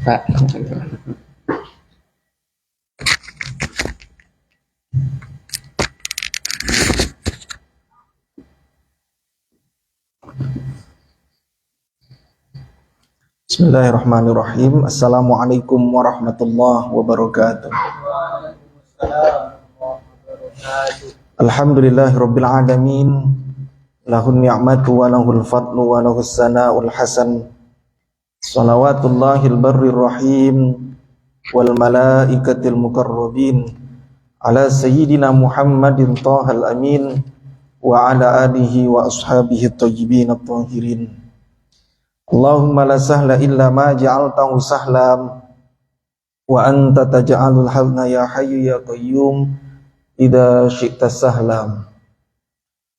Pak. Bismillahirrahmanirrahim. Assalamualaikum warahmatullahi wabarakatuh. Alhamdulillahirabbil alamin. Lahun ni'matu wa lahul fadlu wa lahus sana'ul hasan. Salawatullahil barrir rahim wal malaikatil mukarrabin ala sayyidina Muhammadin thahal amin wa ala alihi wa ashabihi thayyibin at-tahirin. Allahumma la sahla illa ma ja'altahu sahlam wa anta taj'alul hazna ya hayyu ya qayyum idza syi'ta sahlam.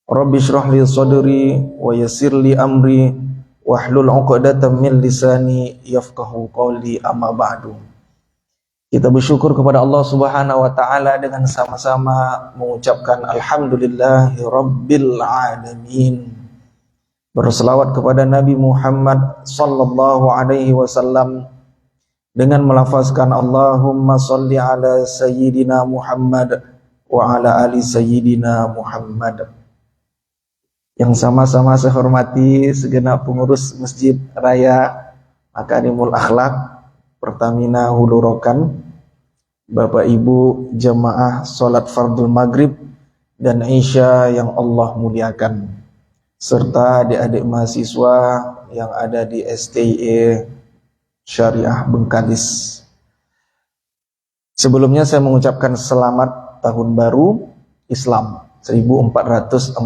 Rabbi shrah li sadri wa yassir li amri wahlul 'uqdatam min lisani yafqahu qawli, amma ba'du. Kita bersyukur kepada Allah Subhanahu wa taala dengan sama-sama mengucapkan alhamdulillahi rabbil alamin. Berselawat kepada Nabi Muhammad sallallahu alaihi wasallam dengan melafazkan Allahumma salli ala sayyidina Muhammad wa ala ali sayyidina Muhammad. Yang sama-sama saya hormati segenap pengurus Masjid Raya Makarimul Akhlak Pertamina Hulu Rokan, Bapak Ibu jemaah salat fardhu maghrib dan isya yang Allah muliakan, serta adik-adik mahasiswa yang ada di STIE Syariah Bengkalis. Sebelumnya saya mengucapkan selamat tahun baru Islam 1446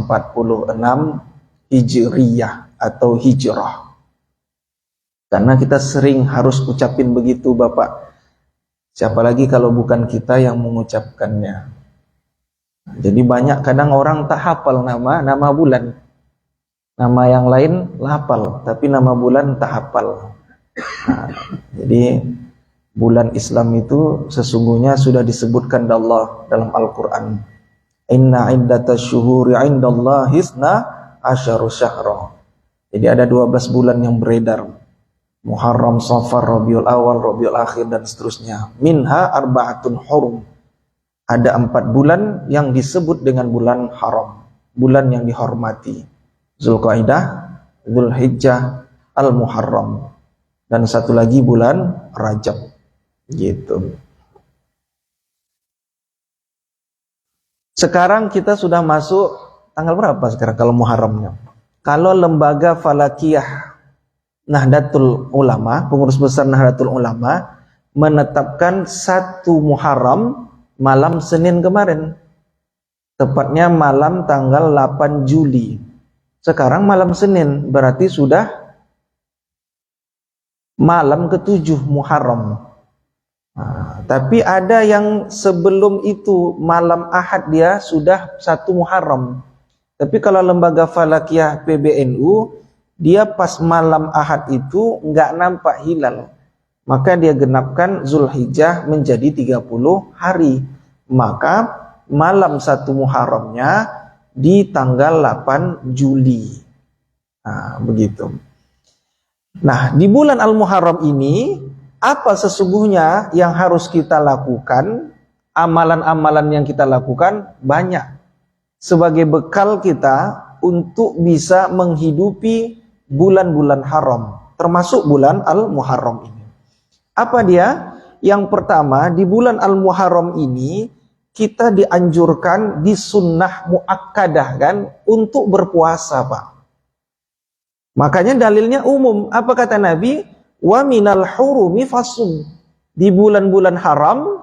Hijriyah atau Hijrah. Karena kita sering harus ucapin begitu Bapak. Siapa lagi kalau bukan kita yang mengucapkannya. Jadi banyak kadang orang tak hafal nama bulan. Nama yang lain hafal, tapi nama bulan tak hafal. Jadi bulan Islam itu sesungguhnya sudah disebutkan oleh Allah dalam Al-Quran. Inna iddatash syuhuri indallahi isna asyaru syahra. Jadi ada 12 bulan yang beredar. Muharram, Safar, Rabiul Awal, Rabiul Akhir dan seterusnya. Minha arba'atun hurum. Ada 4 bulan yang disebut dengan bulan haram, bulan yang dihormati. Zulqaidah, Zulhijjah, Al-Muharram, dan satu lagi bulan Rajab. Gitu. Sekarang kita sudah masuk tanggal berapa sekarang kalau Muharramnya? Kalau lembaga Falakiyah Nahdlatul Ulama, pengurus besar Nahdlatul Ulama menetapkan 1 Muharram malam Senin kemarin. Tepatnya malam tanggal 8 Juli. Sekarang malam Senin, berarti sudah malam ke-7 Muharram. Tapi ada yang sebelum itu malam Ahad dia sudah 1 Muharram. Tapi kalau lembaga Falakiyah PBNU, dia pas malam Ahad itu enggak nampak hilal. Maka dia genapkan Zulhijjah menjadi 30 hari. Maka malam 1 Muharramnya di tanggal 8 Juli. Begitu. Nah, di bulan Al-Muharram ini, apa sesungguhnya yang harus kita lakukan? Amalan-amalan yang kita lakukan banyak. Sebagai bekal kita untuk bisa menghidupi bulan-bulan haram, termasuk bulan Al-Muharram ini. Apa dia? Yang pertama, di bulan Al-Muharram ini, kita dianjurkan di sunnah muakkadah kan untuk berpuasa Pak. Makanya dalilnya umum. Apa kata Nabi? Wa minal hurumi fasum. Di bulan-bulan haram,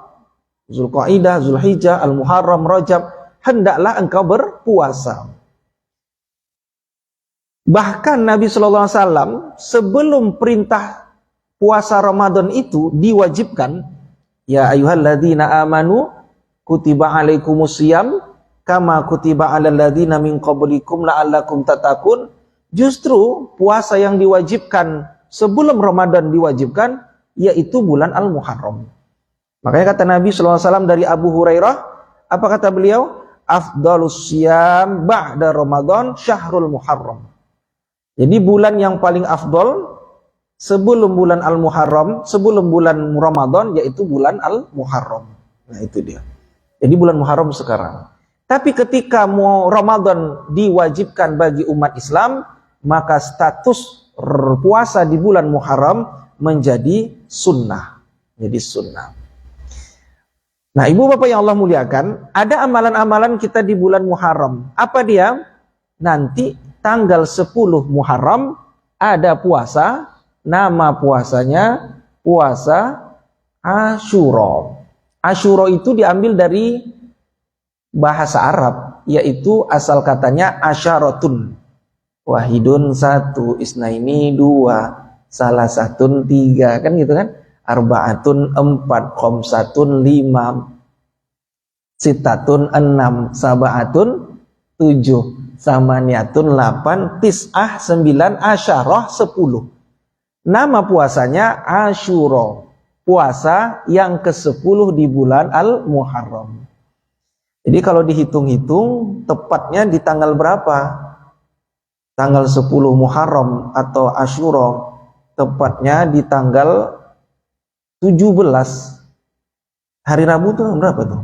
Zulqaidah, Zulhijjah, Al-Muharram, Rajab, hendaklah engkau berpuasa. Bahkan Nabi SAW sebelum perintah puasa Ramadan itu diwajibkan, ya ayyuhalladzina amanu kutiba alaikumusiyam kama kutiba alal ladzina min qablikum la'allakum tattaqun. Justru puasa yang diwajibkan sebelum Ramadan diwajibkan yaitu bulan Al-Muharram. Makanya kata Nabi SAW dari Abu Hurairah, apa kata beliau? Afdalus siyam ba'da Ramadan syahrul Muharram. Jadi bulan yang paling afdol sebelum bulan Al-Muharram, sebelum bulan Ramadan, yaitu bulan Al-Muharram. Nah itu dia. Jadi bulan Muharram sekarang. Tapi ketika Ramadan diwajibkan bagi umat Islam, maka status puasa di bulan Muharram menjadi sunnah. Jadi sunnah. Nah ibu bapak yang Allah muliakan, ada amalan-amalan kita di bulan Muharram. Apa dia? Nanti tanggal 10 Muharram ada puasa, nama puasanya puasa Asyura. Asyura itu diambil dari bahasa Arab, yaitu asal katanya asyaratun. Wahidun satu, isnaini dua, salah satun tiga, kan gitu kan? Arbaatun empat, khomsatun lima, sitatun enam, sabaatun tujuh, samaniatun delapan, tis'ah sembilan, asyarah 10. Nama puasanya Asyura, puasa yang ke-10 di bulan Al-Muharram. Jadi kalau dihitung-hitung tepatnya di tanggal berapa? Tanggal 10 Muharram atau Asyura, tepatnya di tanggal 17. Hari Rabu tuh berapa tuh?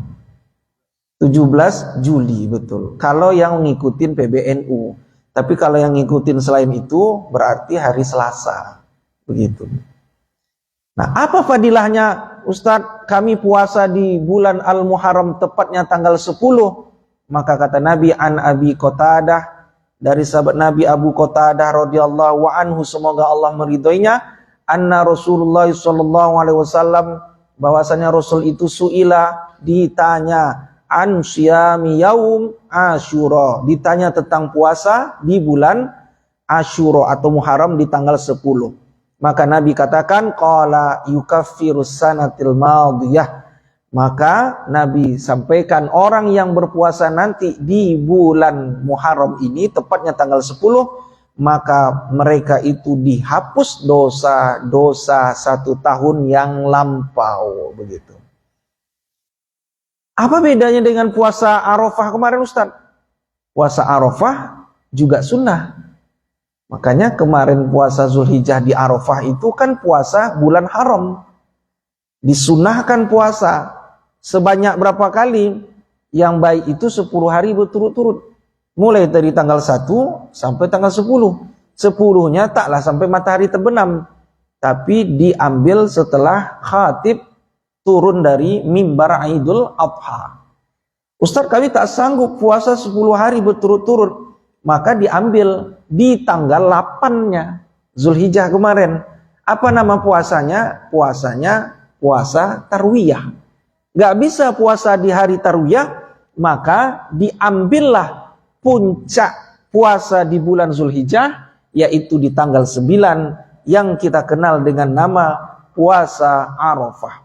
17 Juli, betul. Kalau yang ngikutin PBNU. Tapi kalau yang ngikutin selain itu berarti hari Selasa. Begitu. Nah, apa fadilahnya Ustadz? Kami puasa di bulan Al-Muharram tepatnya tanggal 10. Maka kata Nabi an Abi Qatadah, dari sahabat Nabi Abu Qatadah radhiyallahu anhu, semoga Allah meridhoinya, anna Rasulullah sallallahu alaihi wasallam, bahwasanya Rasul itu suila, ditanya an syiyami yaum Asyura, ditanya tentang puasa di bulan Asyura atau Muharram di tanggal 10. Maka Nabi katakan qala yukaffirus sanatil madiyah. Maka Nabi sampaikan orang yang berpuasa nanti di bulan Muharram ini tepatnya tanggal 10, maka mereka itu dihapus dosa-dosa 1 tahun yang lampau, begitu. Apa bedanya dengan puasa Arafah kemarin Ustaz? Puasa Arafah juga sunnah. Makanya kemarin puasa Zulhijjah di Arafah itu kan puasa bulan haram. Disunahkan puasa sebanyak berapa kali? Yang baik itu 10 hari berturut-turut. Mulai dari tanggal 1 sampai tanggal 10. 10-nya taklah sampai matahari terbenam. Tapi diambil setelah khatib turun dari mimbar Idul Adha. Ustaz, kami tak sanggup puasa 10 hari berturut-turut. Maka diambil di tanggal 8-nya Zulhijjah kemarin. Apa nama puasanya? Puasanya puasa Tarwiyah. Gak bisa puasa di hari Tarwiyah, maka diambillah puncak puasa di bulan Zulhijjah, yaitu di tanggal 9 yang kita kenal dengan nama puasa Arafah.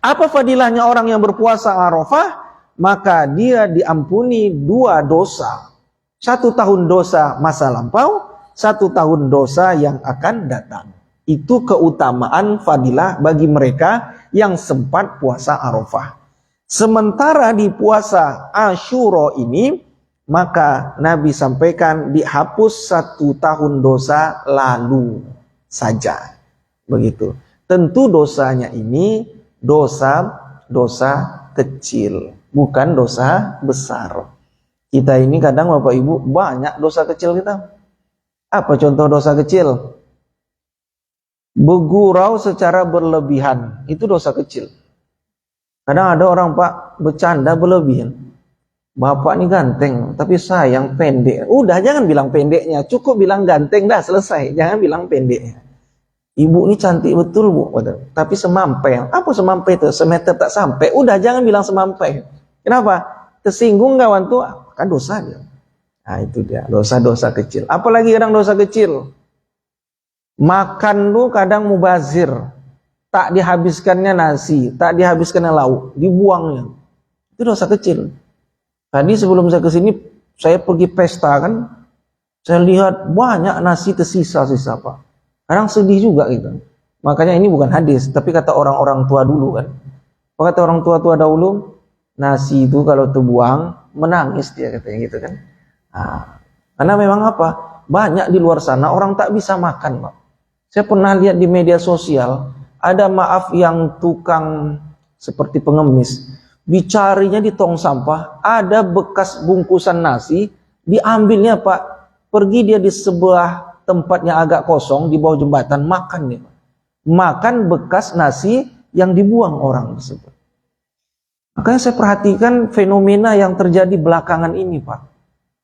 Apa fadilahnya orang yang berpuasa Arafah? Maka dia diampuni 2 dosa. 1 tahun dosa masa lampau, 1 tahun dosa yang akan datang. Itu keutamaan fadilah bagi mereka yang sempat puasa Arafah. Sementara di puasa Asyura ini, maka Nabi sampaikan dihapus 1 tahun dosa lalu saja. Begitu. Tentu dosanya ini dosa kecil, bukan dosa besar. Kita ini kadang Bapak Ibu banyak dosa kecil kita. Apa contoh dosa kecil? Bergurau secara berlebihan, itu dosa kecil. Kadang ada orang Pak bercanda berlebihan. Bapak ini ganteng, tapi sayang pendek. Udah jangan bilang pendeknya, cukup bilang ganteng dah selesai. Jangan bilang pendeknya. Ibu ini cantik betul Bu, tapi semampai. Apa semampai itu? Semeter tak sampai. Udah jangan bilang semampai. Kenapa? Tersinggung kawan tuh kan dosa dia. Nah itu dia, dosa-dosa kecil. Apalagi kadang dosa kecil. Makan tuh kadang mubazir. Tak dihabiskannya nasi, tak dihabiskannya lauk, dibuangnya. Itu dosa kecil. Tadi sebelum saya kesini, saya pergi pesta kan. Saya lihat banyak nasi tersisa-sisa Pak. Kadang sedih juga gitu. Makanya ini bukan hadis, tapi kata orang-orang tua dulu kan. Apa kata orang tua-tua dahulu? Nasi itu kalau terbuang, menangis dia katanya gitu kan. Nah, karena memang apa? Banyak di luar sana orang tak bisa makan Pak. Saya pernah lihat di media sosial, ada maaf yang tukang seperti pengemis, dicarinya di tong sampah, ada bekas bungkusan nasi, diambilnya Pak, pergi dia di sebelah tempatnya agak kosong, di bawah jembatan, makan dia. Makan bekas nasi yang dibuang orang tersebut. Makanya saya perhatikan fenomena yang terjadi belakangan ini Pak.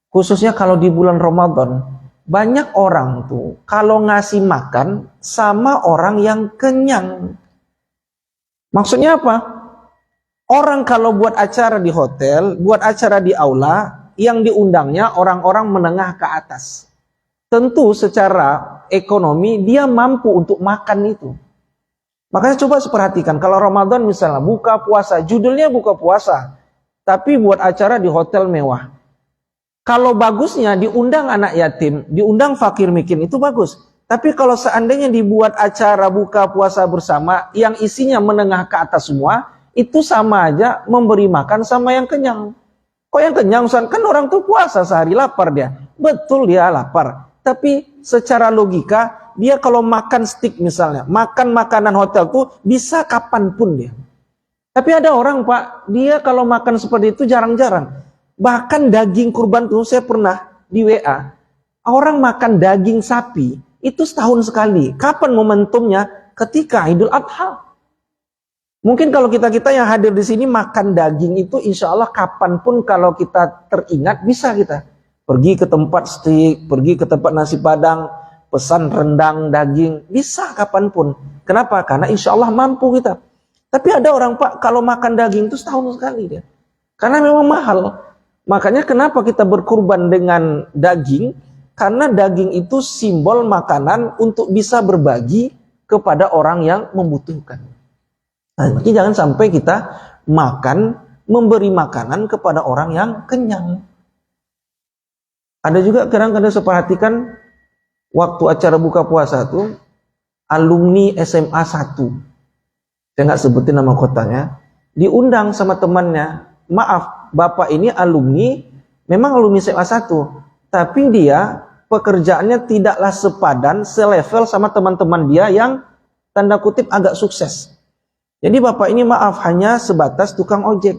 Khususnya kalau di bulan Ramadan, banyak orang tuh kalau ngasih makan sama orang yang kenyang. Maksudnya apa? Orang kalau buat acara di hotel, buat acara di aula, yang diundangnya orang-orang menengah ke atas. Tentu secara ekonomi dia mampu untuk makan itu. Makanya coba perhatikan, kalau Ramadan misalnya buka puasa, judulnya buka puasa, tapi buat acara di hotel mewah. Kalau bagusnya diundang anak yatim, diundang fakir miskin, itu bagus. Tapi kalau seandainya dibuat acara buka puasa bersama yang isinya menengah ke atas semua, itu sama aja memberi makan sama yang kenyang. Kok yang kenyang Ustaz? Kan orang tuh puasa sehari lapar dia. Betul dia lapar. Tapi secara logika dia kalau makan steak misalnya, makan makanan hotel tuh bisa kapanpun dia. Tapi ada orang Pak, dia kalau makan seperti itu jarang-jarang. Bahkan daging kurban tuh saya pernah di WA, orang makan daging sapi itu setahun sekali. Kapan momentumnya? Ketika Idul Adha. Mungkin kalau kita yang hadir di sini makan daging itu insya Allah kapanpun kalau kita teringat bisa kita. Pergi ke tempat steak, pergi ke tempat nasi padang, pesan rendang, daging, bisa kapanpun. Kenapa? Karena insya Allah mampu kita. Tapi ada orang Pak, kalau makan daging itu setahun sekali dia. Karena memang mahal. Makanya kenapa kita berkurban dengan daging? Karena daging itu simbol makanan untuk bisa berbagi kepada orang yang membutuhkan. Nah, jadi jangan sampai kita makan, memberi makanan kepada orang yang kenyang. Ada juga kadang-kadang saya perhatikan waktu acara buka puasa tuh alumni SMA 1. Saya nggak sebutin nama kotanya, diundang sama temannya. Maaf, Bapak ini alumni, memang alumni SMA 1, tapi dia pekerjaannya tidaklah sepadan, selevel sama teman-teman dia yang tanda kutip agak sukses. Jadi Bapak ini maaf hanya sebatas tukang ojek.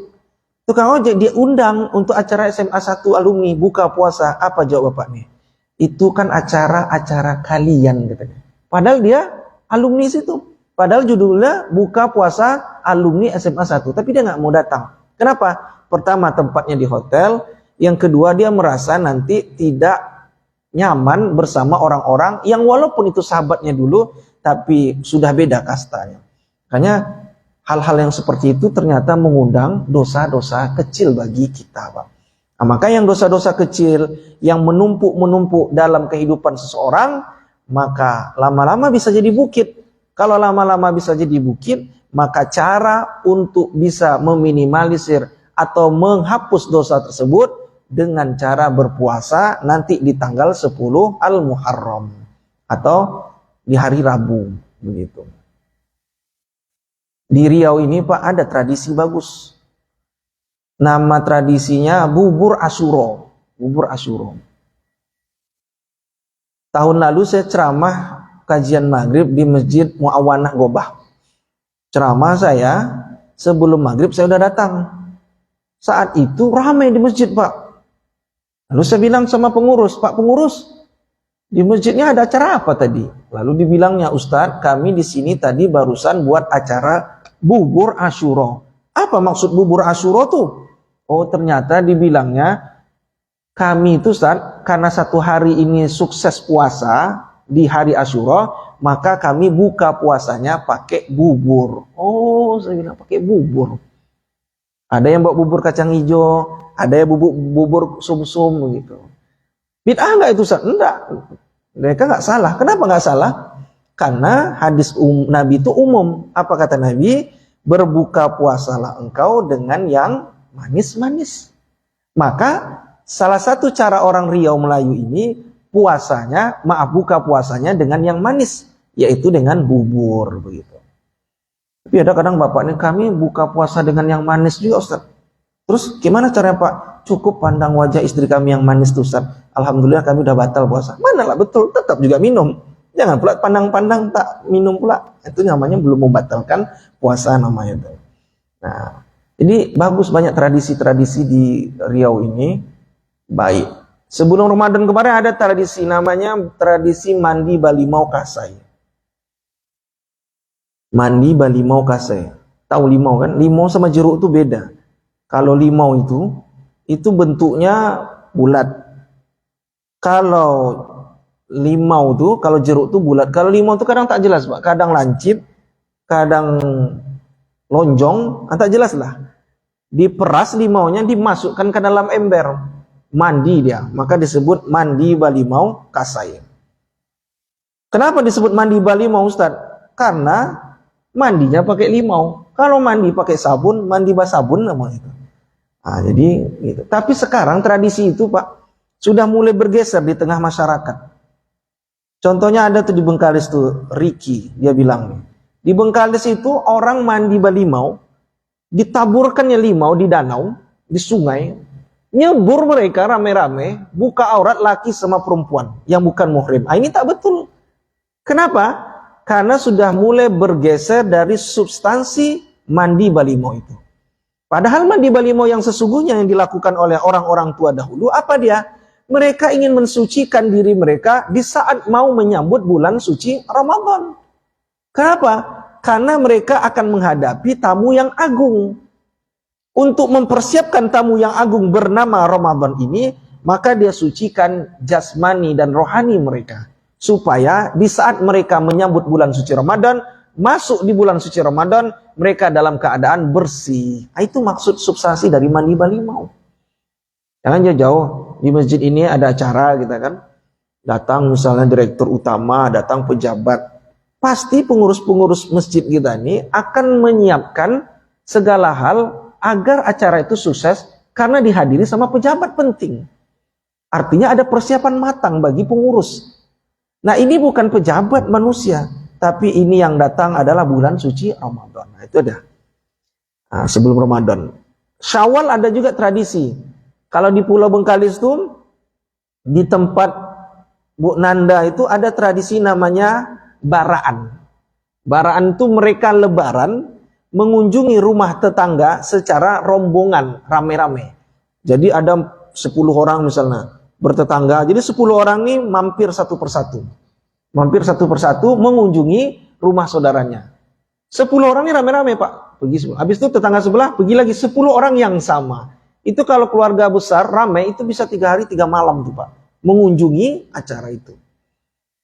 Tukang ojek diundang untuk acara SMA 1 alumni buka puasa. Apa jawab Bapak nih? Itu kan acara-acara kalian katanya. Padahal dia alumni situ. Padahal judulnya buka puasa alumni SMA 1. Tapi dia nggak mau datang. Kenapa? Pertama tempatnya di hotel. Yang kedua dia merasa nanti tidak nyaman bersama orang-orang yang walaupun itu sahabatnya dulu, tapi sudah beda kastanya. Makanya hal-hal yang seperti itu ternyata mengundang dosa-dosa kecil bagi kita, Pak. Nah, maka yang dosa-dosa kecil yang menumpuk-menumpuk dalam kehidupan seseorang, maka lama-lama bisa jadi bukit. Kalau lama-lama bisa jadi bukit, maka cara untuk bisa meminimalisir atau menghapus dosa tersebut dengan cara berpuasa nanti di tanggal 10 Al-Muharram atau di hari Rabu, begitu. Di Riau ini Pak ada tradisi bagus. Nama tradisinya bubur Asyura. Bubur Asyura. Tahun lalu saya ceramah kajian maghrib di Masjid Muawanah Gobah. Ceramah saya sebelum maghrib saya udah datang. Saat itu ramai di masjid Pak. Lalu saya bilang sama pengurus, Pak pengurus, di masjidnya ada acara apa tadi? Lalu dibilangnya, Ustadz kami di sini tadi barusan buat acara bubur Asyura. Apa maksud bubur Asyura tuh? Oh ternyata dibilangnya kami itu Ustaz, karena satu hari ini sukses puasa di hari Asyura, maka kami buka puasanya pakai bubur. Oh saya bilang pakai bubur. Ada yang bawa bubur kacang hijau, ada yang bubur sumsum begitu. Bid'ah enggak itu Ustaz? Enggak. Mereka enggak salah. Kenapa enggak salah? Karena hadis Nabi itu umum. Apa kata Nabi? Berbuka puasalah engkau dengan yang manis-manis. Maka salah satu cara orang Riau Melayu ini puasanya, buka puasanya dengan yang manis, yaitu dengan bubur begitu. Tapi ada kadang bapak ini kami buka puasa dengan yang manis juga Ustaz. Terus gimana caranya Pak? Cukup pandang wajah istri kami yang manis tuh Ustaz. Alhamdulillah kami udah batal puasa. Manalah betul, tetap juga minum. Jangan pula pandang-pandang tak minum pula. Itu namanya belum membatalkan puasa namanya itu. Nah, jadi bagus banyak tradisi-tradisi di Riau ini. Baik. Sebelum Ramadan kemarin ada tradisi namanya tradisi mandi Balimau Kasai. Mandi Balimau Kasai. Tahu limau kan? Limau sama jeruk itu beda. Kalau limau itu bentuknya bulat. Kalau limau tuh, kalau jeruk tuh bulat. Kalau limau tuh kadang tak jelas, Pak. Kadang lancip, kadang lonjong, tak jelas lah. Diperas limaunya, dimasukkan ke dalam ember. Mandi dia. Maka disebut mandi Balimau Kasai. Kenapa disebut mandi Balimau, Ustaz? Karena mandinya pakai limau. Kalau mandi pakai sabun, mandi basabun namanya itu. Nah, jadi gitu. Tapi sekarang tradisi itu, Pak, sudah mulai bergeser di tengah masyarakat. Contohnya ada tuh di Bengkalis tuh, Ricky, dia bilang nih. Di Bengkalis itu orang mandi balimau, ditaburkannya limau di danau, di sungai, nyebur mereka rame-rame, buka aurat laki sama perempuan yang bukan muhrim. Ini tak betul. Kenapa? Karena sudah mulai bergeser dari substansi mandi balimau itu. Padahal mandi balimau yang sesungguhnya yang dilakukan oleh orang-orang tua dahulu, apa dia? Mereka ingin mensucikan diri mereka di saat mau menyambut bulan suci Ramadan. Kenapa? Karena mereka akan menghadapi tamu yang agung. Untuk mempersiapkan tamu yang agung bernama Ramadan ini, maka dia sucikan jasmani dan rohani mereka. Supaya di saat mereka menyambut bulan suci Ramadan, masuk di bulan suci Ramadan, mereka dalam keadaan bersih. Itu maksud substansi dari mandi balimau. Jangan jauh-jauh, di masjid ini ada acara kita kan. Datang misalnya direktur utama, datang pejabat. Pasti pengurus-pengurus masjid kita ini akan menyiapkan segala hal agar acara itu sukses karena dihadiri sama pejabat penting. Artinya ada persiapan matang bagi pengurus. Nah, ini bukan pejabat manusia, tapi ini yang datang adalah bulan suci Ramadan. Nah, itu ada. Nah, sebelum Ramadan. Syawal ada juga tradisi. Kalau di Pulau Bengkalis itu, di tempat Bu Nanda itu ada tradisi namanya baraan. Baraan itu mereka lebaran mengunjungi rumah tetangga secara rombongan, rame-rame. Jadi ada 10 orang misalnya bertetangga. Jadi 10 orang ini mampir satu persatu. Mampir satu persatu mengunjungi rumah saudaranya. 10 orang ini rame-rame, Pak. Pergi semua. Habis itu tetangga sebelah pergi lagi 10 orang yang sama. Itu kalau keluarga besar ramai itu bisa 3 hari 3 malam tuh, Pak. Mengunjungi acara itu.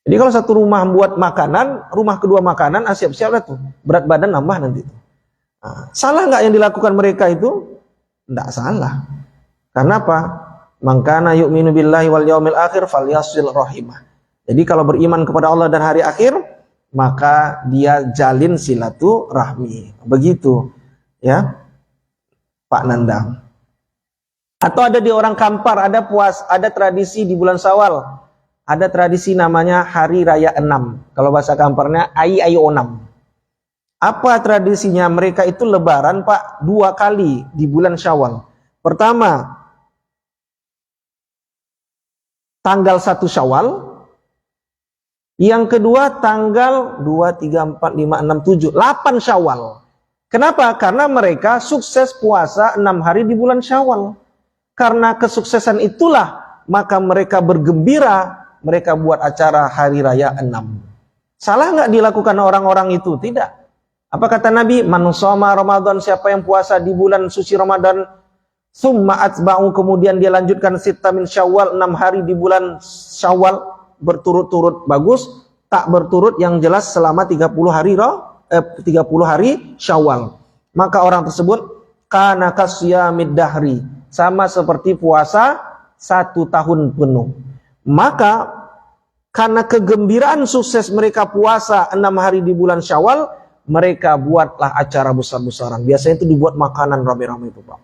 Jadi kalau satu rumah buat makanan, rumah kedua makanan, siap-siap lah tuh. Berat badan nambah nanti tuh. Nah, salah nggak yang dilakukan mereka itu? Nggak salah. Karena apa? Mangkana yu'minu billahi wal yaumil akhir falyasil rahimah. Jadi kalau beriman kepada Allah dan hari akhir, maka dia jalin silaturahmi. Begitu, ya, Pak Nandang. Atau ada di orang Kampar, ada tradisi di bulan Syawal. Ada tradisi namanya Hari Raya Enam. Kalau bahasa Kamparnya Ayi Onam. Apa tradisinya? Mereka itu lebaran, Pak, 2 kali di bulan Syawal. Pertama, tanggal 1 Syawal. Yang kedua, tanggal 2, 3, 4, 5, 6, 7, 8 Syawal. Kenapa? Karena mereka sukses puasa 6 hari di bulan Syawal. Karena kesuksesan itulah, maka mereka bergembira, mereka buat acara Hari Raya Enam. Salah nggak dilakukan orang-orang itu? Tidak. Apa kata Nabi? Man shoma Ramadan, siapa yang puasa di bulan suci Ramadan, summa atba'u, kemudian dia lanjutkan sitta min Syawal, 6 hari di bulan Syawal berturut-turut, bagus. Tak berturut yang jelas selama 30 hari Syawal. Maka orang tersebut kana kasyamid dahri, sama seperti puasa 1 tahun penuh. Maka karena kegembiraan sukses mereka puasa 6 hari di bulan Syawal, mereka buatlah acara besar-besaran. Biasanya itu dibuat makanan rame-rame itu, Pak.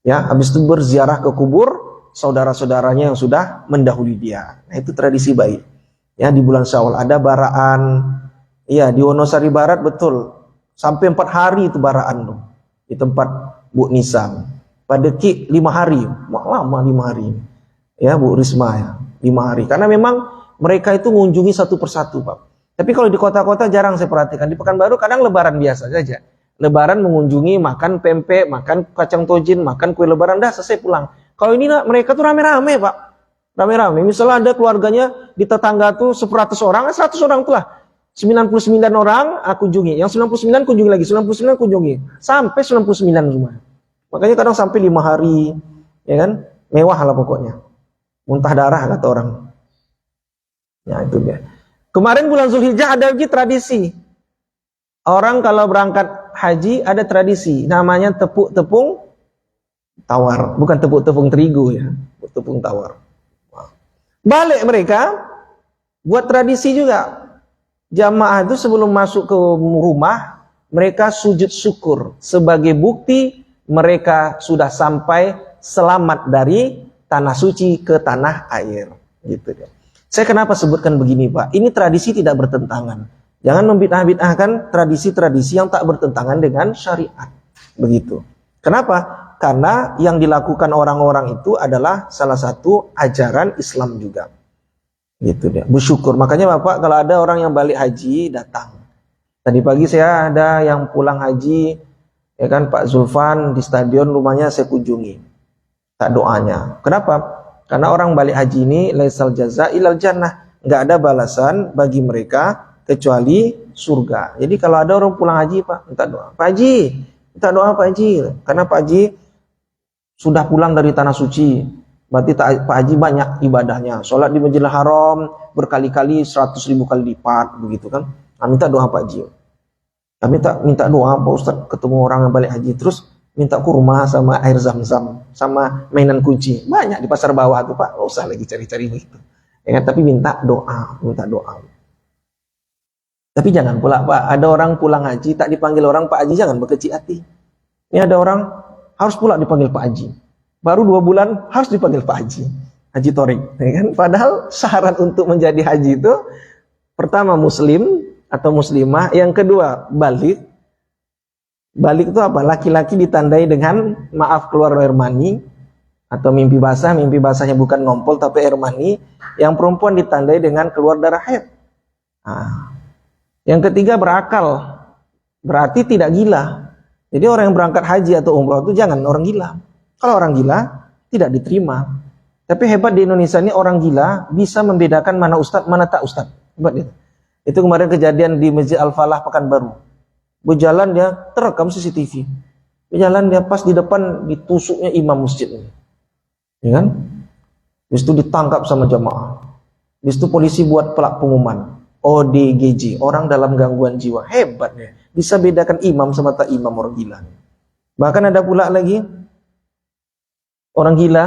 Ya, habis itu berziarah ke kubur saudara-saudaranya yang sudah mendahului dia. Nah, itu tradisi baik. Ya, di bulan Syawal ada baraan. Iya, di Wonosari Barat betul. Sampai 4 hari itu baraan tuh. Di tempat Bu Nisam. Pada Ki 5 hari, lama 5 hari. Ya, Bu Risma ya, 5 hari. Karena memang mereka itu mengunjungi satu persatu, Pak. Tapi kalau di kota-kota jarang saya perhatikan. Di Pekanbaru kadang lebaran biasa saja. Lebaran mengunjungi, makan pempek, makan kacang tojin, makan kue lebaran, dah selesai pulang. Kalau ini mereka tuh rame-rame, Pak. Rame-rame. Misalnya ada keluarganya di tetangga tuh 100 orang, 100 orang tuh lah. 99 orang aku kunjungi. Yang 99 kunjungi lagi, 99 kunjungi. Sampai 99 semua. Makanya kadang sampai 5 hari. Ya kan? Mewah lah pokoknya. Muntah darah kata orang. Ya itu dia. Kemarin bulan Zulhijjah ada lagi tradisi. Orang kalau berangkat haji ada tradisi. Namanya tepung tawar. Bukan tepung terigu ya. Tepung tawar. Balik mereka buat tradisi juga. Jamaah itu sebelum masuk ke rumah, mereka sujud syukur. Sebagai bukti mereka sudah sampai selamat dari tanah suci ke tanah air. Gitu ya. Saya kenapa sebutkan begini, Pak? Ini tradisi tidak bertentangan. Jangan membid'ah-bid'ahkan tradisi-tradisi yang tak bertentangan dengan syariat. Begitu. Kenapa? Karena yang dilakukan orang-orang itu adalah salah satu ajaran Islam juga. Gitu dia. Bersyukur. Makanya Bapak kalau ada orang yang balik haji datang. Tadi pagi saya ada yang pulang haji, ya kan, Pak Zulfan di stadion rumahnya saya kunjungi. Tak doanya. Kenapa? Karena orang balik haji ini laisal jaza ilal jannah. Enggak ada balasan bagi mereka kecuali surga. Jadi kalau ada orang pulang haji, Pak, minta doa. Pak Haji, minta doa Pak Haji. Karena Pak Haji sudah pulang dari tanah suci. Berarti Pak Haji banyak ibadahnya. Sholat di Masjidil Haram berkali-kali 100.000 kali lipat, begitu kan. Nah, minta doa Pak Haji. Nah, minta doa Pak Ustaz ketemu orang yang balik haji. Terus minta kurma sama air zam-zam sama mainan kunci. Banyak di pasar bawah tuh Pak. Nggak usah lagi cari-cari begitu. Ya, tapi minta doa. Tapi jangan pula Pak, ada orang pulang haji tak dipanggil orang Pak Haji, jangan berkecil hati. Ini ada orang harus pula dipanggil Pak Haji. Baru 2 bulan harus dipanggil Pak Haji. Haji Torik. Ya kan? Padahal syarat untuk menjadi haji itu pertama muslim atau muslimah. Yang kedua balik. Balik itu apa? Laki-laki ditandai dengan maaf keluar air mani. Atau mimpi basah. Mimpi basahnya bukan ngompol tapi air mani. Yang perempuan ditandai dengan keluar darah haid. Nah. Yang ketiga berakal. Berarti tidak gila. Jadi orang yang berangkat haji atau umroh itu jangan orang gila. Kalau orang gila tidak diterima. Tapi hebat di Indonesia ini orang gila bisa membedakan mana ustadz, mana tak ustadz. Hebat itu. Itu kemarin kejadian di Masjid Al-Falah Pekanbaru. Berjalan dia terekam CCTV. Berjalan dia pas di depan ditusuknya imam masjid ini. Ya kan? Habis itu ditangkap sama jamaah. Habis itu polisi buat pelak pengumuman. ODGJ, orang dalam gangguan jiwa. Hebat ya. Bisa bedakan imam sama tak imam orang gila. Bahkan ada pula lagi orang gila,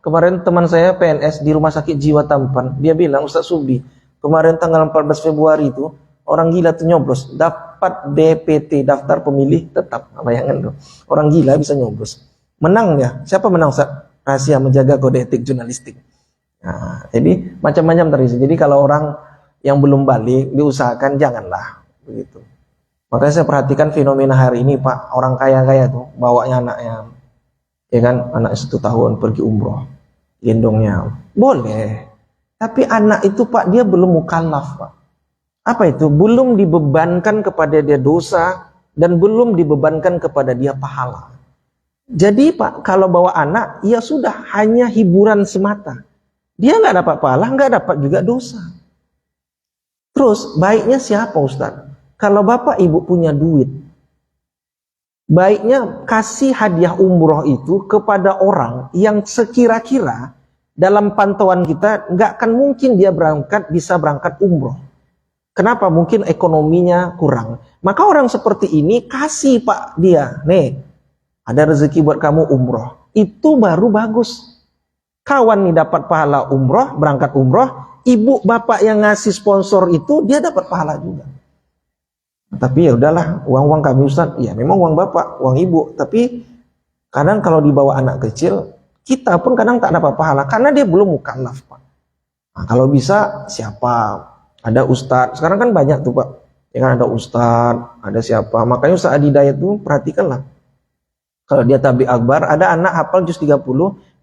kemarin teman saya PNS di Rumah Sakit Jiwa Tampan, dia bilang, Ustaz Subi, kemarin tanggal 14 Februari itu, orang gila tuh nyoblos, dapat DPT, daftar pemilih tetap. Bayangkan tuh, orang gila bisa nyoblos. Menang ya, siapa menang Ustaz? Rahasia menjaga kode etik jurnalistik. Nah, jadi macam-macam tradisi. Jadi kalau orang yang belum balik, diusahakan janganlah. Begitu. Makanya saya perhatikan fenomena hari ini Pak, orang kaya-kaya tuh, bawanya anaknya. Ya kan, anak 1 tahun pergi umroh, gendongnya, boleh. Tapi anak itu Pak, dia belum mukallaf Pak. Apa itu? Belum dibebankan kepada dia dosa dan belum dibebankan kepada dia pahala. Jadi Pak, kalau bawa anak, ya sudah hanya hiburan semata. Dia nggak dapat pahala, nggak dapat juga dosa. Terus baiknya siapa Ustaz? Kalau bapak ibu punya duit, baiknya kasih hadiah umroh itu kepada orang yang sekira-kira dalam pantauan kita nggak akan mungkin dia bisa berangkat umroh. Kenapa? Mungkin ekonominya kurang. Maka orang seperti ini kasih Pak dia, nih ada rezeki buat kamu umroh. Itu baru bagus. Kawan nih dapat pahala umroh, berangkat umroh, ibu bapak yang ngasih sponsor itu dia dapat pahala juga. Tapi ya udahlah, uang kami Ustaz, ya memang uang bapak, uang ibu. Tapi kadang kalau dibawa anak kecil, kita pun kadang tak dapat pahala karena dia belum mukallaf Pak. Nah, kalau bisa siapa? Ada ustadz. Sekarang kan banyak tuh Pak. Ya kan ada ustadz, ada siapa. Makanya Ustaz Adi Dayat tuh perhatikanlah. Kalau dia tabi akbar, ada anak hafal juz 30,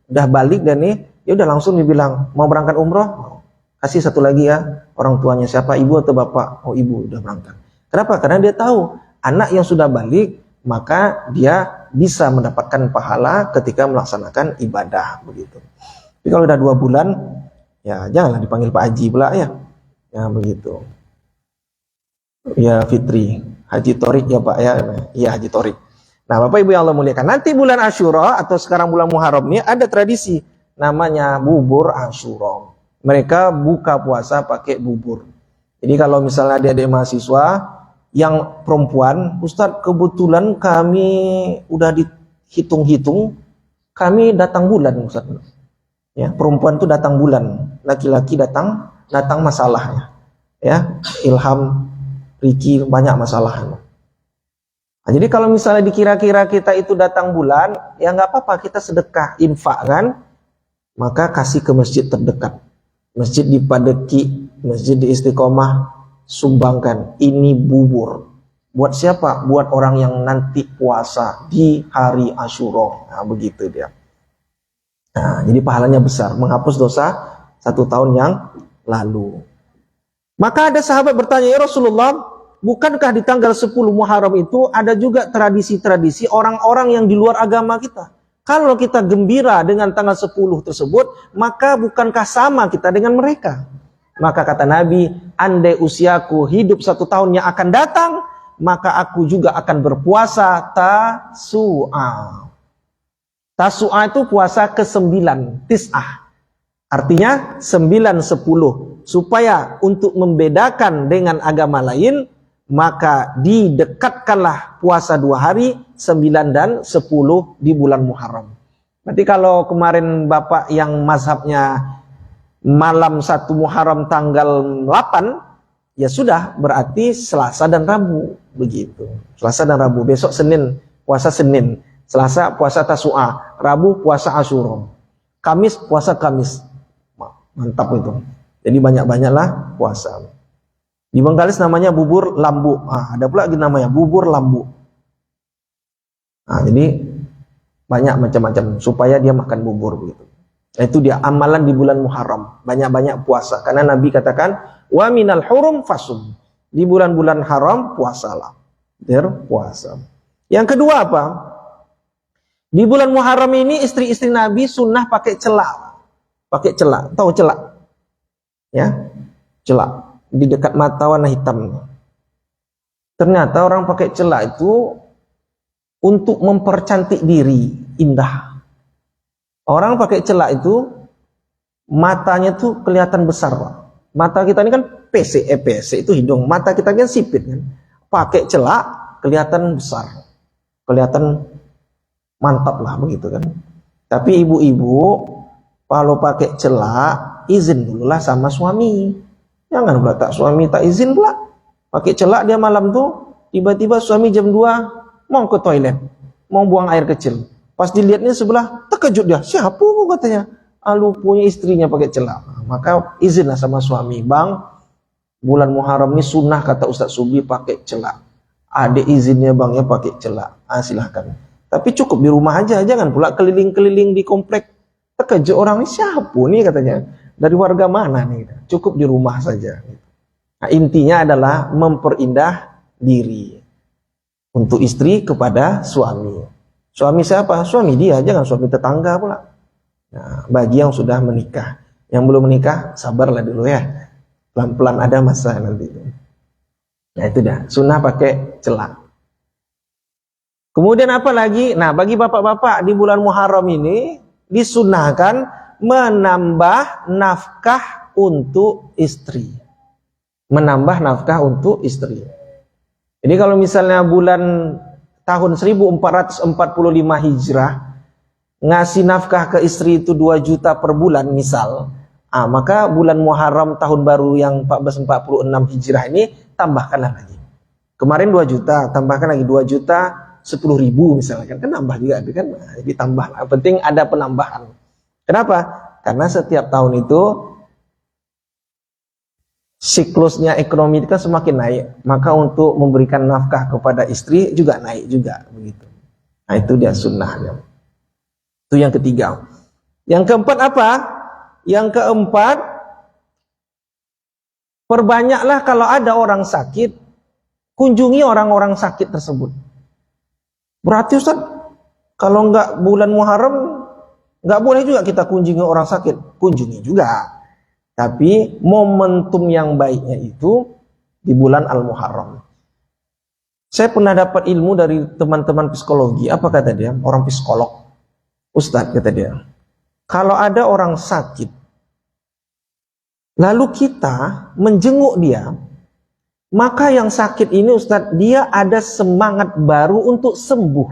udah balik dan nih, ya udah langsung dibilang mau berangkat umroh. Kasih satu lagi ya, orang tuanya siapa, ibu atau bapak? Oh ibu, udah berangkat. Kenapa? Karena dia tahu anak yang sudah balik, maka dia bisa mendapatkan pahala ketika melaksanakan ibadah begitu. Tapi kalau udah 2 bulan, ya janganlah dipanggil Pak Haji pula ya. Ya begitu. Ya Fitri, Haji Torik ya Pak ya. Iya Haji Torik. Nah Bapak Ibu yang Allah muliakan, nanti bulan Asyura atau sekarang bulan Muharram ini ada tradisi namanya bubur Asyura. Mereka buka puasa pakai bubur. Jadi kalau misalnya adik-adik mahasiswa yang perempuan, Ustadz kebetulan kami udah dihitung-hitung, kami datang bulan Ustadz. Ya, perempuan itu datang bulan, laki-laki datang masalahnya. Ya, Ilham, Riki banyak masalah. Nah, jadi kalau misalnya dikira-kira kita itu datang bulan, ya nggak apa-apa, kita sedekah, infak kan, maka kasih ke masjid terdekat, masjid di Padeki, masjid di Istiqomah, sumbangkan. Ini bubur. Buat siapa? Buat orang yang nanti puasa di hari Asyura. Nah, begitu dia. Nah, jadi pahalanya besar, menghapus dosa 1 tahun yang lalu. Maka ada sahabat bertanya, ya Rasulullah, bukankah di tanggal 10 Muharram itu ada juga tradisi-tradisi orang-orang yang di luar agama kita? Kalau kita gembira dengan tanggal 10 tersebut, maka bukankah sama kita dengan mereka? Maka kata Nabi, andai usiaku hidup 1 tahun yang akan datang, maka aku juga akan berpuasa Tasu'a. Tasu'a itu puasa ke-9, Tis'ah. Artinya 9, 10. Supaya untuk membedakan dengan agama lain, maka didekatkanlah puasa 2 hari, 9 dan 10 di bulan Muharram. Berarti kalau kemarin Bapak yang mazhabnya malam 1 Muharram tanggal 8, ya sudah, berarti Selasa dan Rabu. Begitu. Selasa dan Rabu. Besok Senin, puasa Senin. Selasa puasa Tasu'a. Rabu puasa Asyura. Kamis puasa Kamis. Mantap itu. Jadi banyak-banyaklah puasa. Di Bengkalis namanya bubur lambu. Ada pula namanya bubur lambu. Jadi banyak macam-macam supaya dia makan bubur begitu. Itu dia amalan di bulan Muharram. Banyak-banyak puasa. Karena Nabi katakan, wa minal hurum fasum. Di bulan-bulan haram puasalah. Berpuasa. Yang kedua apa? Di bulan Muharram ini istri-istri Nabi sunnah pakai celak. Pakai celak. Tahu celak? Ya, celak. Di dekat mata warna hitam. Ternyata orang pakai celak itu untuk mempercantik diri, indah. Orang pakai celak itu matanya tuh kelihatan besar, Pak. Mata kita ini kan PC itu hidung. Mata kita kan sipit kan. Pakai celak kelihatan besar. Kelihatan mantap lah begitu kan. Tapi ibu-ibu kalau pakai celak izin dululah sama suami. Jangan pula tak suami tak izin pula. Pakai celak dia malam tuh tiba-tiba suami jam 2 mau ke toilet, mau buang air kecil. Pas dilihatnya sebelah, terkejut dia. Siapa katanya? Lu punya istrinya pakai celak. Maka izinlah sama suami. Bang, bulan Muharram ini sunnah kata Ustaz Subli pakai celak. Ada izinnya bang ya pakai celak. Silahkan. Tapi cukup di rumah aja. Jangan pula keliling-keliling di komplek. Terkejut orang ini siapa nih katanya. Dari warga mana nih? Cukup di rumah saja. Nah, intinya adalah memperindah diri. Untuk istri kepada suami. Suami siapa? Suami dia, jangan suami tetangga pula. Nah, bagi yang sudah menikah. Yang belum menikah, sabarlah dulu ya. Pelan-pelan ada masa nanti. Nah itu dah, sunnah pakai celak. Kemudian apa lagi? Nah bagi bapak-bapak di bulan Muharram ini, disunnahkan menambah nafkah untuk istri. Menambah nafkah untuk istri. Jadi kalau misalnya bulan tahun 1445 Hijrah ngasih nafkah ke istri itu 2 juta per bulan misal, maka bulan Muharram tahun baru yang 1446 Hijrah ini tambahkanlah lagi. Kemarin 2 juta, tambahkan lagi 2 juta 10.000 misalnya kan nambah juga kan. Jadi tambah, penting ada penambahan. Kenapa? Karena setiap tahun itu siklusnya ekonomi itu kan semakin naik, maka untuk memberikan nafkah kepada istri juga naik juga begitu. Nah itu dia sunnahnya. Itu yang ketiga. Yang keempat apa? Yang keempat Perbanyaklah kalau ada orang sakit, kunjungi orang-orang sakit tersebut. Berarti Ustaz, kalau nggak bulan Muharram, nggak boleh juga kita kunjungi orang sakit. Kunjungi juga. Tapi momentum yang baiknya itu di bulan Al-Muharram. Saya pernah dapat ilmu dari teman-teman psikologi. Apa kata dia? Orang psikolog. Ustaz, kata dia, kalau ada orang sakit, lalu kita menjenguk dia, maka yang sakit ini Ustaz, dia ada semangat baru untuk sembuh.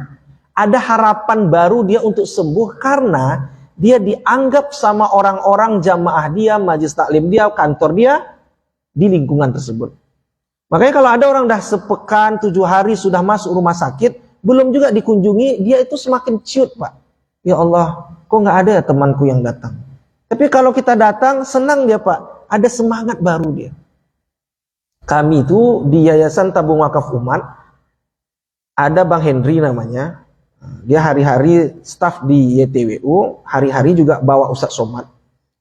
Ada harapan baru dia untuk sembuh karena dia dianggap sama orang-orang jamaah dia, majelis taklim dia, kantor dia di lingkungan tersebut. Makanya kalau ada orang dah sepekan, 7 hari sudah masuk rumah sakit, belum juga dikunjungi, dia itu semakin ciut, Pak. Ya Allah, kok nggak ada ya temanku yang datang. Tapi kalau kita datang, senang dia, Pak. Ada semangat baru dia. Kami itu di Yayasan Tabung Wakaf Umat, ada Bang Henry namanya. Dia hari-hari staf di YTWU, hari-hari juga bawa Ustadz Somad.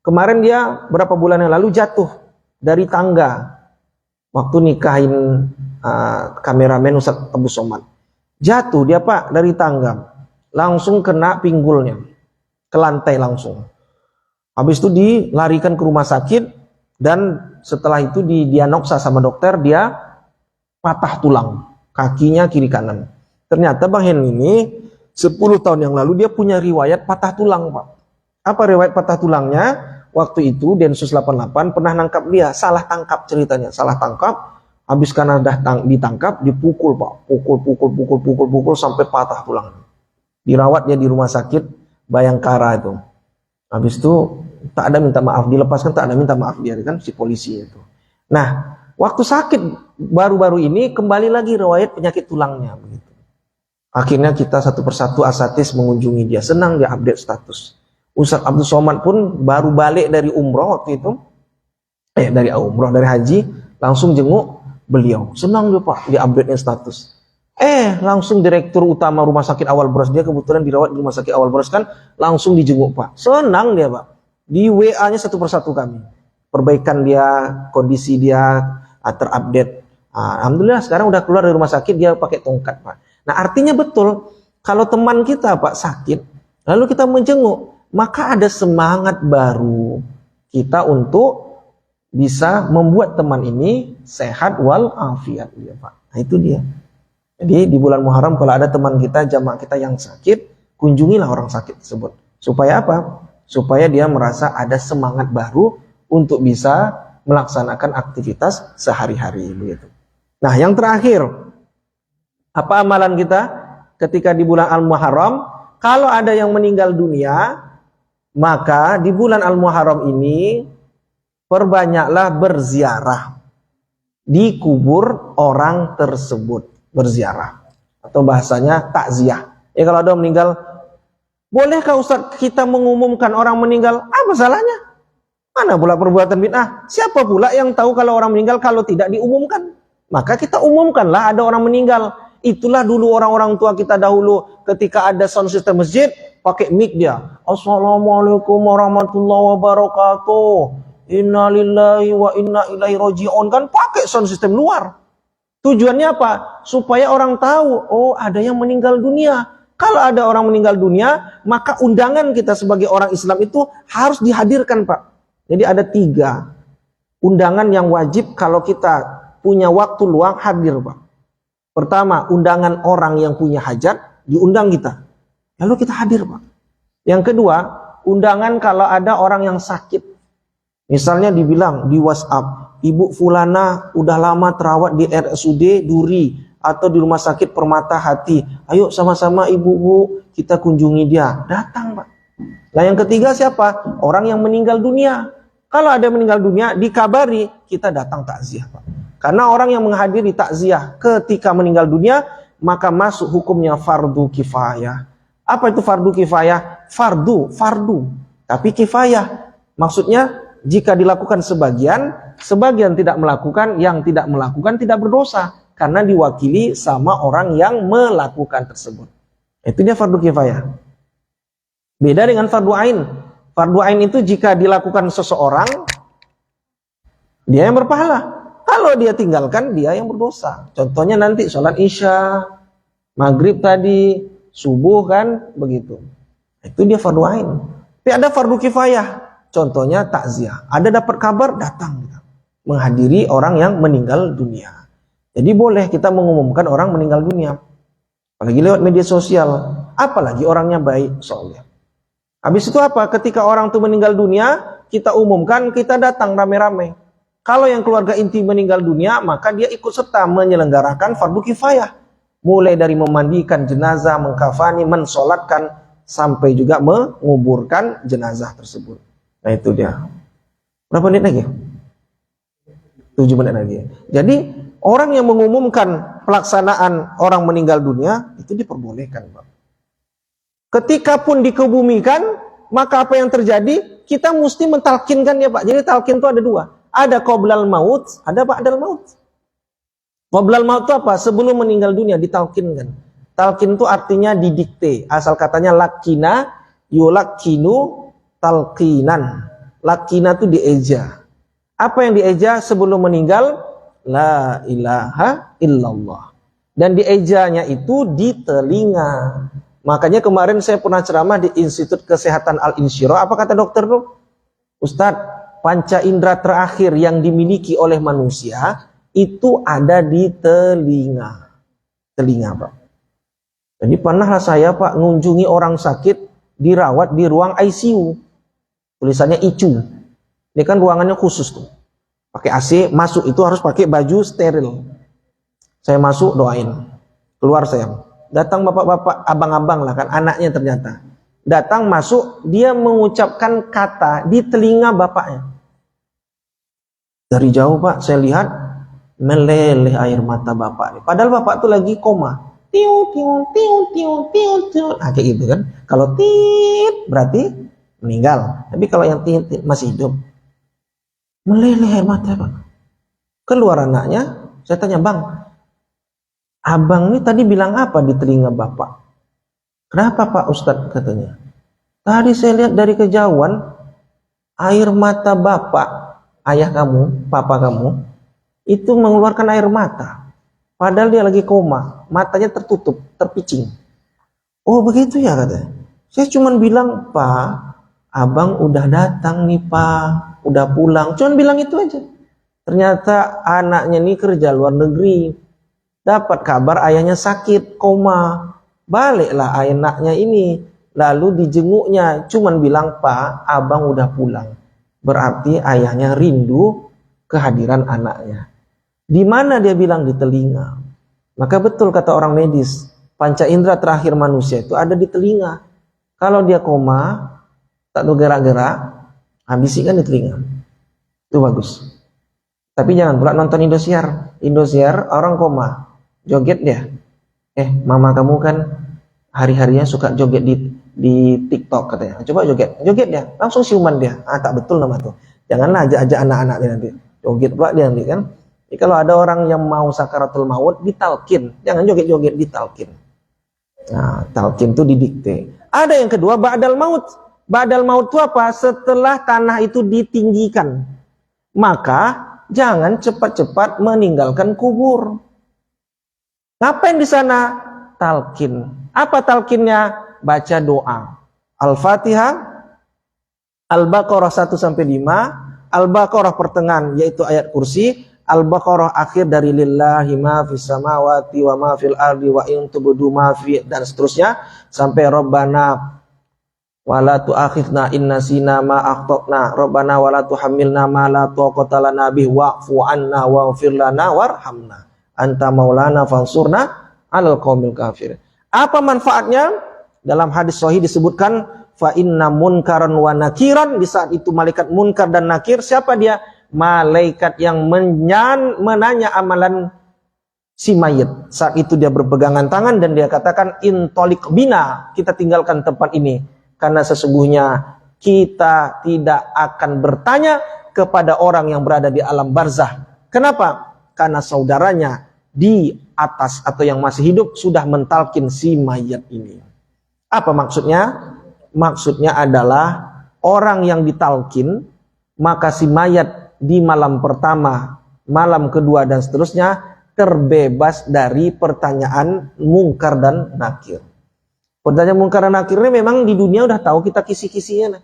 Kemarin dia berapa bulan yang lalu jatuh dari tangga waktu nikahin kameramen Ustadz Abu Somad. Jatuh dia, Pak, dari tangga, langsung kena pinggulnya, ke lantai langsung. Habis itu dilarikan ke rumah sakit, dan setelah itu didiagnosa sama dokter dia patah tulang, kakinya kiri kanan. Ternyata Bang Hen ini 10 tahun yang lalu dia punya riwayat patah tulang, Pak. Apa riwayat patah tulangnya? Waktu itu Densus 88 pernah nangkap dia, salah tangkap ceritanya, salah tangkap. Habis karena dah ditangkap, dipukul, Pak. Pukul sampai patah tulang. Dirawat dia di rumah sakit Bayangkara itu. Habis itu tak ada minta maaf, dilepaskan tak ada minta maaf dia kan si polisi itu. Nah, waktu sakit baru-baru ini kembali lagi riwayat penyakit tulangnya begitu. Akhirnya kita satu persatu asatis mengunjungi dia, senang dia update status. Ustadz Abdul Somad pun baru balik dari umroh waktu itu, dari haji, langsung jenguk beliau. Senang dia, Pak, dia update status. Langsung direktur utama rumah sakit Awal Bros, dia kebetulan dirawat di rumah sakit Awal Bros kan, langsung dijenguk, Pak. Senang dia, Pak. Di WA-nya satu persatu kami. Perbaikan dia, kondisi dia terupdate. Alhamdulillah sekarang udah keluar dari rumah sakit, dia pakai tongkat, Pak. Nah, artinya betul, kalau teman kita, Pak, sakit, lalu kita menjenguk, maka ada semangat baru kita untuk bisa membuat teman ini sehat wal afiat, ya, Pak. Nah, itu dia. Jadi di bulan Muharram kalau ada teman kita, jamaah kita yang sakit, kunjungilah orang sakit tersebut. Supaya apa? Supaya dia merasa ada semangat baru untuk bisa melaksanakan aktivitas sehari-hari begitu. Nah, yang terakhir, apa amalan kita ketika di bulan Al-Muharram? Kalau ada yang meninggal dunia, maka di bulan Al-Muharram ini perbanyaklah berziarah di kubur orang tersebut. Berziarah atau bahasanya takziah. Kalau ada meninggal, bolehkah Ustaz kita mengumumkan orang meninggal? Apa salahnya? Mana pula perbuatan bid'ah? Siapa pula yang tahu kalau orang meninggal kalau tidak diumumkan? Maka kita umumkanlah ada orang meninggal. Itulah dulu orang-orang tua kita dahulu ketika ada sound system masjid, pakai mic dia. Assalamualaikum warahmatullahi wabarakatuh. Inna lillahi wa inna ilaihi raji'un, kan pakai sound system luar. Tujuannya apa? Supaya orang tahu, oh ada yang meninggal dunia. Kalau ada orang meninggal dunia, maka undangan kita sebagai orang Islam itu harus dihadirkan, Pak. Jadi ada 3 undangan yang wajib kalau kita punya waktu luang hadir, Pak. Pertama, undangan orang yang punya hajat, diundang kita. Lalu kita hadir, Pak. Yang kedua, undangan kalau ada orang yang sakit. Misalnya dibilang di WhatsApp, Ibu Fulana udah lama terawat di RSUD Duri atau di Rumah Sakit Permata Hati. Ayo sama-sama ibu-ibu kita kunjungi dia. Datang, Pak. Nah, yang ketiga siapa? Orang yang meninggal dunia. Kalau ada yang meninggal dunia, dikabari, kita datang takziah, Pak. Karena orang yang menghadiri takziah ketika meninggal dunia, maka masuk hukumnya fardu kifayah. Apa itu fardu kifayah? Fardu. Tapi kifayah. Maksudnya, jika dilakukan sebagian tidak melakukan, yang tidak melakukan tidak berdosa. Karena diwakili sama orang yang melakukan tersebut. Itu dia fardu kifayah. Beda dengan fardu ain. Fardu ain itu jika dilakukan seseorang, Dia yang berpahala. Kalau dia tinggalkan, dia yang berdosa. Contohnya nanti sholat isya, maghrib tadi, subuh kan, begitu. Itu dia fardu ain. Tapi ada fardu kifayah. Contohnya takziah. Ada dapat kabar, datang. Menghadiri orang yang meninggal dunia. Jadi boleh kita mengumumkan orang meninggal dunia. Apalagi lewat media sosial. Apalagi orangnya baik, soleh. Habis itu apa? Ketika orang itu meninggal dunia, kita umumkan, kita datang rame-rame. Kalau yang keluarga inti meninggal dunia, maka dia ikut serta menyelenggarakan fardu kifayah. Mulai dari memandikan jenazah, mengkafani, mensolatkan, sampai juga menguburkan jenazah tersebut. Nah itu dia. Berapa menit lagi? 7 menit lagi. Jadi orang yang mengumumkan pelaksanaan orang meninggal dunia, itu diperbolehkan, Pak. Ketika pun dikebumikan, maka apa yang terjadi? Kita mesti mentalkinkan ya Pak. Jadi talkin itu ada 2. Ada qoblal maut, ada ba'dal maut. Qoblal maut itu apa? Sebelum meninggal dunia ditalkinkan. Talkin itu artinya didikte. Asal katanya lakina, yulakkinu, talqinan. Lakina itu dieja. Apa yang dieja sebelum meninggal? La ilaha illallah. Dan diejanya itu di telinga. Makanya kemarin saya pernah ceramah di Institut Kesehatan Al-Insyirah. Apa kata dokter tuh? Ustadz, panca indera terakhir yang dimiliki oleh manusia itu ada di telinga. Telinga, Pak. Jadi pernahlah saya, Pak, mengunjungi orang sakit dirawat di ruang ICU. Tulisannya ICU. Ini kan ruangannya khusus tuh. Pakai AC, masuk itu harus pakai baju steril. Saya masuk, doain. Keluar saya. Datang bapak-bapak, abang-abang lah kan, anaknya ternyata. Datang masuk, dia mengucapkan kata di telinga bapaknya. Dari jauh Pak, saya lihat meleleh air mata bapak. Padahal bapak tuh lagi koma. Tiu, tiu, tiu, tiu, tiu, tiu. Nah, kayak gitu kan. Kalau tit berarti meninggal. Tapi kalau yang tit masih hidup. Meleleh air mata Pak. Keluar anaknya, saya tanya, Bang, abang ini tadi bilang apa di telinga bapak? Kenapa Pak Ustadz katanya? Tadi saya lihat dari kejauhan air mata bapak, ayah kamu, papa kamu, itu mengeluarkan air mata. Padahal dia lagi koma, matanya tertutup, terpicing. Oh begitu ya katanya. Saya cuma bilang, Pak, abang udah datang nih Pak, udah pulang. Cuma bilang itu aja. Ternyata anaknya nih kerja luar negeri. Dapat kabar ayahnya sakit, koma. Baliklah anaknya ini. Lalu dijenguknya, cuman bilang, Pak, abang udah pulang. Berarti ayahnya rindu kehadiran anaknya. Di mana dia bilang? Di telinga. Maka betul kata orang medis, panca indera terakhir manusia itu ada di telinga. Kalau dia koma, tak ada gerak-gerak, habiskan di telinga. Itu bagus. Tapi jangan pula nonton Indosiar. Indosiar orang koma, joget dia. Mama kamu kan hari-harinya suka joget di TikTok katanya. Coba joget dia, langsung siuman dia. Tak betul nama tuh. Janganlah ajak anak-anak dia nanti. Joget pula dia nanti kan. Jadi kalau ada orang yang mau sakaratul maut, ditalkin. Jangan joget-joget, ditalkin. Nah, talkin itu didikte. Ada yang kedua, ba'dal maut. Ba'dal maut itu apa? Setelah tanah itu ditinggikan. Maka jangan cepat-cepat meninggalkan kubur. Ngapain di sana? Talkin. Apa talkinnya? Baca doa. Al-Fatihah, Al-Baqarah 1-5, Al-Baqarah pertengahan yaitu ayat kursi, Al-Baqarah akhir dari lillahi ma fis samawati wa ma fil ardi wa in tubdu ma fi dan seterusnya sampai Rabbana wala tu'akhidna in nasina ma akhtana Rabbana wala tuhammilna ma la taqata lana bih wa'fu anna waghfir lana warhamna anta maulana fansurna 'alal qaumil kafir. Apa manfaatnya? Dalam hadis sahih disebutkan fa inna munkaran wa nakiran. Di saat itu malaikat munkar dan nakir, siapa dia? Malaikat yang menanya amalan si mayit. Saat itu dia berpegangan tangan dan dia katakan intolik bina, kita tinggalkan tempat ini karena sesungguhnya kita tidak akan bertanya kepada orang yang berada di alam barzah. Kenapa? Karena saudaranya di atas atau yang masih hidup sudah mentalkin si mayat ini. Apa maksudnya? Maksudnya adalah orang yang ditalkin, maka si mayat di malam pertama, malam kedua dan seterusnya terbebas dari pertanyaan mungkar dan nakir. Pertanyaan mungkar dan nakir ini memang di dunia udah tahu kita kisi-kisinya.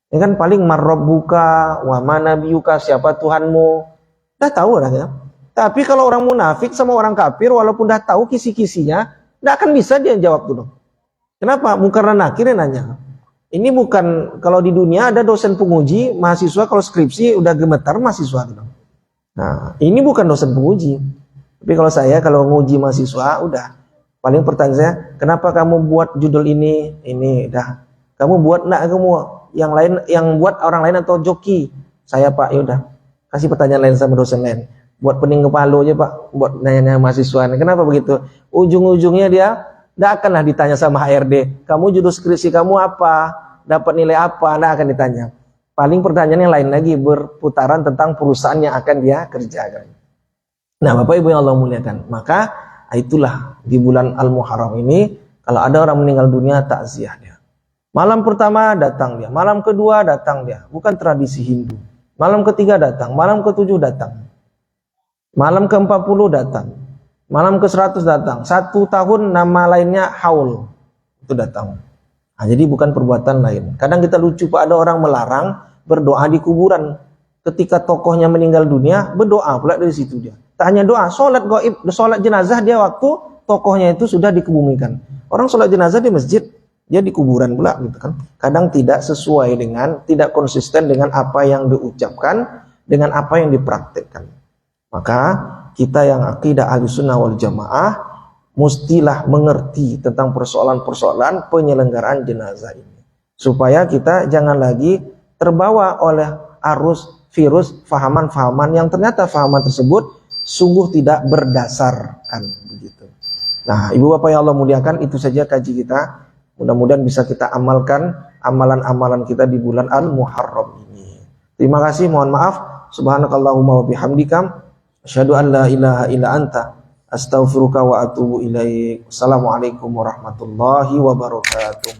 Ya kan paling marrabbuka, wa manabiyuka, siapa Tuhanmu. Udah tahu lah ya. Tapi kalau orang munafik sama orang kafir walaupun udah tahu kisi-kisinya, nggak akan bisa dia jawab dulu. Kenapa? Mungkar dan nakir nanya. Ini bukan, kalau di dunia ada dosen penguji, mahasiswa kalau skripsi udah gemetar mahasiswa gitu. Nah, ini bukan dosen penguji. Tapi kalau saya kalau nguji mahasiswa udah paling pertanyaan saya, kenapa kamu buat judul ini? Ini dah. Kamu buat enggak kamu yang lain, yang buat orang lain atau joki? Saya Pak, ya udah. Kasih pertanyaan lain sama dosen lain. Buat pening kepala aja Pak, buat nanya mahasiswa. Kenapa begitu? Ujung-ujungnya dia enggak akanlah ditanya sama HRD, kamu judul skripsi kamu apa? Dapat nilai apa? Enggak akan ditanya. Paling pertanyaan yang lain lagi berputaran tentang perusahaan yang akan dia kerjakan. Nah, Bapak Ibu yang Allah muliakan, maka itulah di bulan Al-Muharram ini kalau ada orang meninggal dunia takziah dia. Malam pertama datang dia, malam kedua datang dia, bukan tradisi Hindu. Malam ketiga datang, malam ke-7 datang. Malam ke-40 datang. Malam ke-100 datang. 1 tahun nama lainnya haul. Itu datang. Nah, jadi bukan perbuatan lain. Kadang kita lucu Pak, ada orang melarang berdoa di kuburan. Ketika tokohnya meninggal dunia, berdoa pula dari situ dia. Tak hanya doa, sholat gaib, sholat jenazah dia waktu tokohnya itu sudah dikebumikan. Orang sholat jenazah di masjid, dia di kuburan pula gitu kan. Kadang tidak sesuai dengan, tidak konsisten dengan apa yang diucapkan, dengan apa yang dipraktikkan. Maka kita yang akidah Ahlussunnah wal Jamaah mustilah mengerti tentang persoalan-persoalan penyelenggaraan jenazah ini. Supaya kita jangan lagi terbawa oleh arus virus fahaman-fahaman yang ternyata fahaman tersebut sungguh tidak berdasarkan begitu. Nah, Ibu Bapak yang Allah muliakan, itu saja kaji kita. Mudah-mudahan bisa kita amalkan amalan-amalan kita di bulan Al-Muharram ini. Terima kasih, mohon maaf. Subhanakallahumma wa bihamdika asyhadu an la ilaha illa anta astaghfiruka wa atubu ilaik. Assalamualaikum warahmatullahi wabarakatuh.